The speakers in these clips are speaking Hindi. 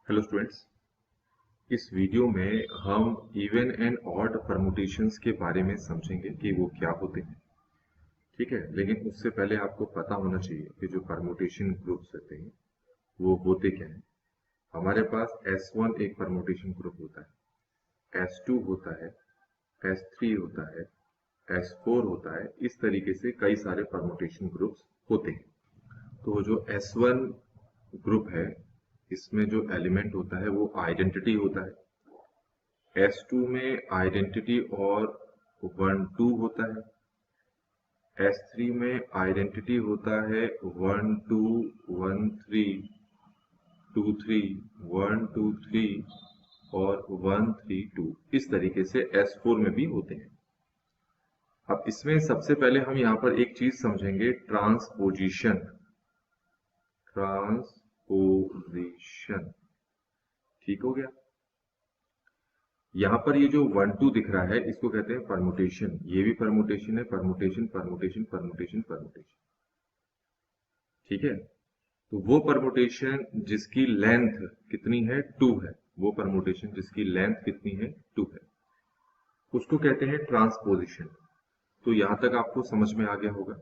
हेलो स्टूडेंट्स, इस वीडियो में हम इवन एंड ऑड परमुटेशंस के बारे में समझेंगे कि वो क्या होते हैं। ठीक है, लेकिन उससे पहले आपको पता होना चाहिए कि जो परमुटेशन ग्रुप्स होते हैं वो होते क्या हैं। हमारे पास S1 एक परमुटेशन ग्रुप होता है, S2 होता है, S3 होता है, S4 होता है। इस तरीके से कई सारे परमुटेशन ग्रुप्स होते हैं। तो जो S1 ग्रुप है, इसमें जो एलिमेंट होता है वो आइडेंटिटी होता है। S2 में आइडेंटिटी और 1 2 होता है। S3 में आइडेंटिटी होता है 1 2 1 3 2 3 1 2 3 और 1 3 2। इस तरीके से S4 में भी होते हैं। अब इसमें सबसे पहले हम यहाँ पर एक चीज समझेंगे, ट्रांसपोजिशन। ट्रांसपोजिशन ठीक हो गया। यहाँ पर ये जो 1 2 दिख रहा है इसको कहते हैं परमुटेशन। ये भी परमुटेशन है, परमुटेशन परमुटेशन परमुटेशन परमुटेशन। ठीक है, तो वो परमुटेशन जिसकी लेंथ कितनी है 2 है, वो परमुटेशन जिसकी लेंथ कितनी है 2 है, उसको कहते हैं ट्रांसपोजिशन। तो यहां तक आपको समझ में आ गया होगा।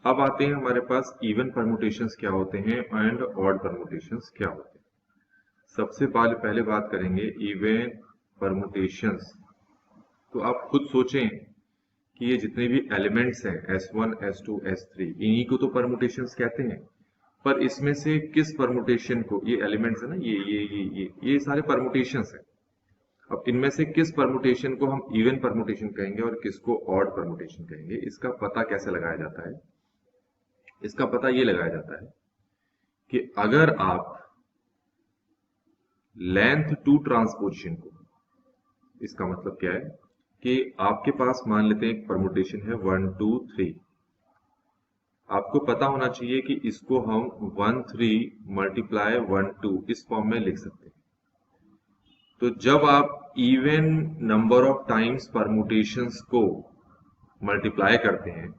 अब आते हैं हमारे पास इवन परमुटेशंस क्या होते हैं एंड ऑड परमुटेशंस क्या होते हैं। सबसे पहले बात करेंगे इवन परमुटेशंस। तो आप खुद सोचें कि ये जितने भी एलिमेंट्स हैं S1 S2 S3, इन्हीं को तो परमुटेशंस कहते हैं। पर इसमें से किस परमुटेशन को, ये एलिमेंट्स है ना, ये सारे परमुटेशंस हैं। अब इनमें से किस परमुटेशन को हम इवन परमुटेशन कहेंगे और किसको ऑड परमुटेशन कहेंगे, इसका पता कैसे लगाया जाता है। इसका पता ये लगाया जाता है कि अगर आप लेंथ टू ट्रांसपोजिशन को, इसका मतलब क्या है कि आपके पास मान लेते हैं एक परमुटेशन है 1 2 3। आपको पता होना चाहिए कि इसको हम 1 3 मल्टीप्लाई 1 2 इस फॉर्म में लिख सकते हैं। तो जब आप even number of times permutations को मल्टीप्लाई करते हैं,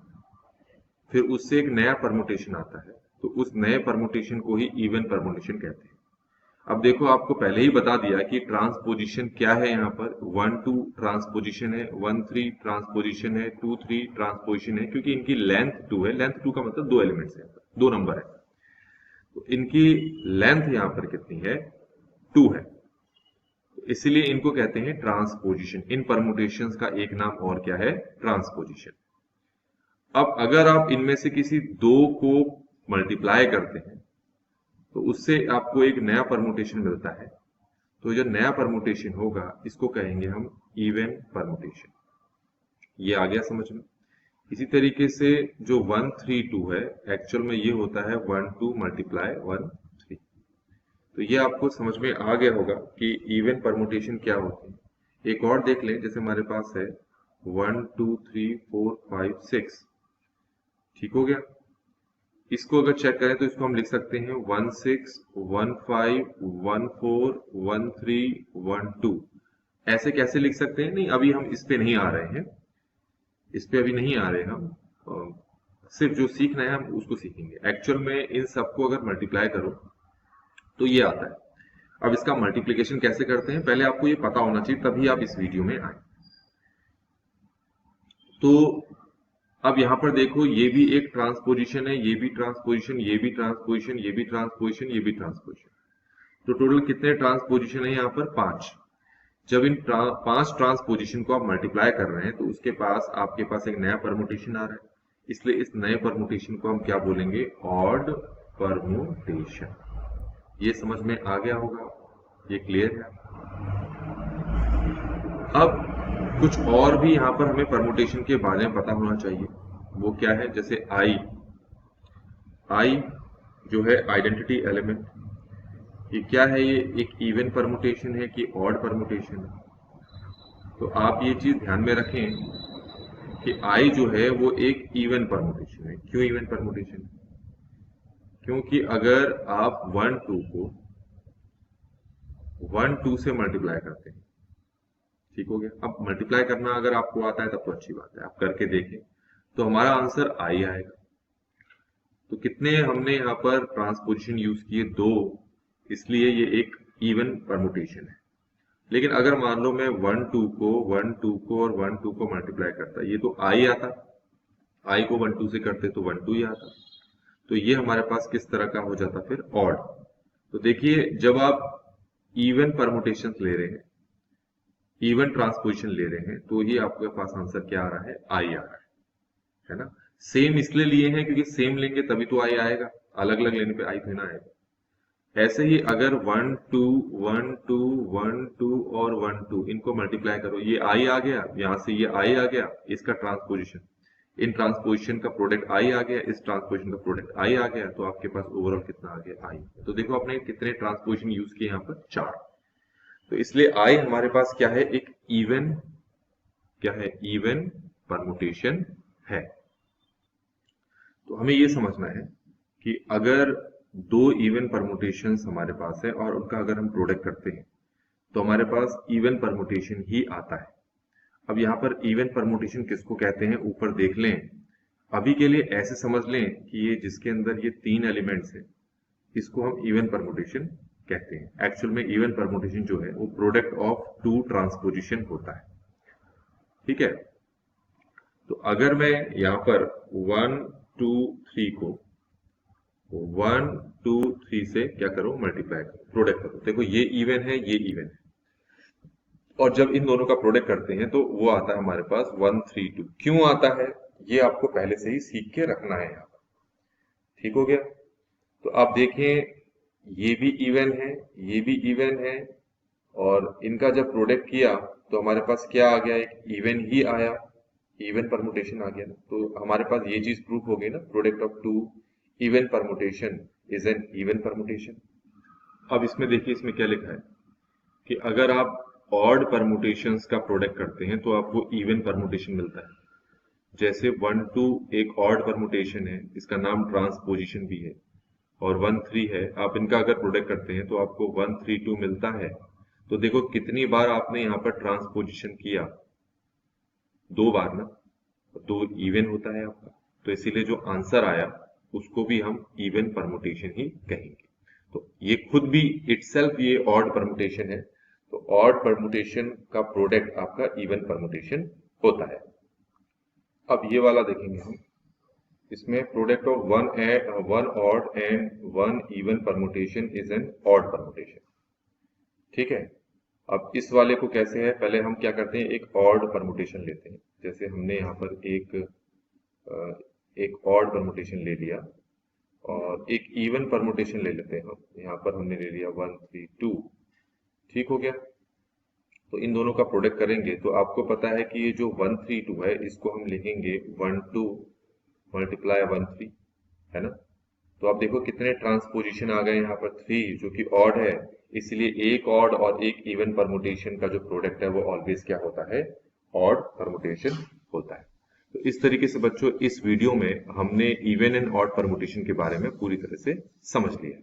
फिर उससे एक नया परमुटेशन आता है, तो उस नए परमुटेशन को ही इवन परमुटेशन कहते हैं। अब देखो, आपको पहले ही बता दिया कि ट्रांसपोजिशन क्या है। यहाँ पर 1 2 ट्रांसपोजिशन है, 1 3 ट्रांसपोजिशन है, 2 3 ट्रांसपोजिशन है, क्योंकि इनकी लेंथ 2 है। लेंथ 2 का मतलब दो एलिमेंट्स है, दो नंबर है, तो इनकी लेंथ यहाँ पर कितनी है 2 है, तो इसीलिए इनको कहते हैं ट्रांसपोजिशन। इन परमुटेशंस का एक नाम और क्या है, ट्रांसपोजिशन। अब अगर आप इनमें से किसी दो को मल्टीप्लाई करते हैं तो उससे आपको एक नया परमुटेशन मिलता है। तो जो नया परमुटेशन होगा इसको कहेंगे हम इवन परमुटेशन। ये आ गया समझ में। इसी तरीके से जो 1 3 2 है, एक्चुअल में ये होता है 1 2 मल्टीप्लाई 1 3। तो ये आपको समझ में आ गया होगा कि इवन परमुटेशन क्या होती है। एक और देख लें, जैसे हमारे पास है 1 2 3 4 5 6। ठीक हो गया। इसको अगर चेक करें तो इसको हम लिख सकते हैं 1 6 1 5 1 4 1 3 1 2। ऐसे कैसे लिख सकते हैं, नहीं अभी हम इस पे नहीं आ रहे हैं, इस पे अभी नहीं आ रहे हम। सिर्फ जो सीखना है हम उसको सीखेंगे। एक्चुअल में इन सबको अगर मल्टीप्लाई करो तो ये आता है। अब इसका मल्टीप्लिकेशन कैसे करते हैं पहले आपको ये पता होना चाहिए, तभी आप इस वीडियो में आए। तो अब यहां पर देखो, ये भी एक ट्रांसपोजिशन है, ये भी ट्रांसपोजिशन, ये भी ट्रांसपोजिशन, ये भी ट्रांसपोजिशन, ये भी ट्रांसपोजिशन। तो टोटल कितने ट्रांसपोजिशन है यहाँ पर, 5। जब इन 5 ट्रांसपोजिशन को आप मल्टीप्लाई कर रहे हैं तो उसके पास आपके पास एक नया परमुटेशन आ रहा है, इसलिए इस नए परमुटेशन को हम क्या बोलेंगे, ऑड परमुटेशन। ये समझ में आ गया होगा, ये क्लियर है। अब कुछ और भी यहाँ पर हमें परमुटेशन के बारे में पता होना चाहिए। वो क्या है, जैसे आई जो है आइडेंटिटी एलिमेंट, ये क्या है, ये एक इवन परमुटेशन है कि ऑड परमुटेशन है। तो आप ये चीज ध्यान में रखें कि आई जो है वो एक इवन परमुटेशन है। क्यों इवन परमुटेशन है, क्योंकि अगर आप 1 2 को 1 2 से मल्टीप्लाई करते हैं, ठीक हो गया। अब मल्टीप्लाई करना अगर आपको आता है तब तो अच्छी बात है, आप करके देखें तो हमारा आंसर आई आएगा। तो कितने हमने यहाँ पर ट्रांसपोजिशन यूज किए, 2। इसलिए ये एक इवन परमुटेशन है। लेकिन अगर मान लो मैं 1 2 को और 1 2 को मल्टीप्लाई करता, ये तो आई आता, आई को 1 2 से करते तो 1 2 ही आता, तो ये हमारे पास किस तरह का हो जाता फिर, ऑड। तो देखिए जब आप इवन परमुटेशन ले रहे हैं, इवन ट्रांसपोजिशन ले रहे हैं, तो ये आपके पास आंसर क्या आ रहा है, आई आ रहा है ना। सेम इसलिए लिए हैं क्योंकि सेम लेंगे तभी तो आई आएगा, अलग अलग लेने पे आई थोड़ी ना आएगा। ऐसे ही अगर 1 2 1 2 1 2 और 1 2 इनको मल्टीप्लाई करो, ये आई आ गया, यहां से ये आई आ गया, इसका ट्रांसपोजिशन, इन ट्रांसपोजिशन का प्रोडक्ट आई आ गया, इस ट्रांसपोजिशन का प्रोडक्ट आई आ गया, तो आपके पास ओवरऑल कितना आ गया, आई। तो देखो आपने कितने ट्रांसपोजिशन यूज किए यहाँ पर, 4। तो इसलिए आई हमारे पास क्या है, एक इवन, क्या है, इवन परमुटेशन है। तो हमें ये समझना है कि अगर दो इवन परमुटेशंस हमारे पास है और उनका अगर हम प्रोडक्ट करते हैं तो हमारे पास इवन परमुटेशन ही आता है। अब यहाँ पर इवन परमुटेशन किसको कहते हैं, ऊपर देख लें। अभी के लिए ऐसे समझ लें कि ये जिसके अंदर ये 3 एलिमेंट्स हैं, इसको हम इवन परमुटेशन कहते हैं। एक्चुअल में इवन परमुटेशन जो है वो प्रोडक्ट ऑफ 2 ट्रांसपोजिशन होता है, ठीक है। तो अगर मैं यहाँ पर 1 2 3 को 1 2 3 से क्या करो, मल्टीप्लाई करो, प्रोडक्ट करो, देखो ये इवन है, ये इवन है, और जब इन दोनों का प्रोडक्ट करते हैं तो वो आता है हमारे पास 1 3 2। क्यों आता है ये आपको पहले से ही सीख के रखना है यहाँ पर, ठीक हो गया। तो आप देखें ये भी इवन है, ये भी इवन है, और इनका जब प्रोडक्ट किया तो हमारे पास क्या आ गया, एक इवन ही आया, इवन परमुटेशन आ गया ना। तो हमारे पास ये चीज प्रूफ हो गई ना, product of 2 even permutation is an even permutation. अब इसमें देखिए, इसमें क्या लिखा है कि अगर आप ऑड परमुटेशंस का प्रोडक्ट करते हैं तो आपको इवन परमुटेशन मिलता है। जैसे 1 2 एक ऑड परमुटेशन है, इसका नाम ट्रांसपोजिशन भी है, और 1 3 है, आप इनका अगर प्रोडक्ट करते हैं तो आपको 1 3 2 मिलता है। तो देखो कितनी बार आपने यहाँ पर ट्रांसपोजिशन किया, 2 बार ना, 2 इवन होता है आपका, तो इसीलिए जो आंसर आया उसको भी हम इवन परमुटेशन ही कहेंगे। तो ये खुद भी इटसेल्फ ये ऑड परमुटेशन है, तो ऑड परमुटेशन का प्रोडक्ट आपका इवन परमुटेशन होता है। अब ये वाला देखेंगे हम, इसमें product of 1 odd and 1 even permutation is an odd permutation, ठीक है। अब इस वाले को कैसे है, पहले हम क्या करते हैं, एक ऑड परमुटेशन लेते हैं। जैसे हमने यहाँ पर एक ऑड परमुटेशन ले लिया, और एक इवन परमुटेशन ले लेते हैं हम। यहाँ पर हमने ले लिया 1 3 2, ठीक हो गया। तो इन दोनों का प्रोडक्ट करेंगे तो आपको पता है कि ये जो 1 3 2 है, इसको हम लिखेंगे 1 2 मल्टीप्लाई 1 3, है ना। तो आप देखो कितने ट्रांसपोजिशन आ गए यहाँ पर, 3, जो कि ऑड है, इसलिए एक ऑड और एक इवन परमुटेशन का जो प्रोडक्ट है वो ऑलवेज क्या होता है, ऑड परमुटेशन होता है। तो इस तरीके से बच्चों इस वीडियो में हमने इवन एंड ऑड परमुटेशन के बारे में पूरी तरह से समझ लिया।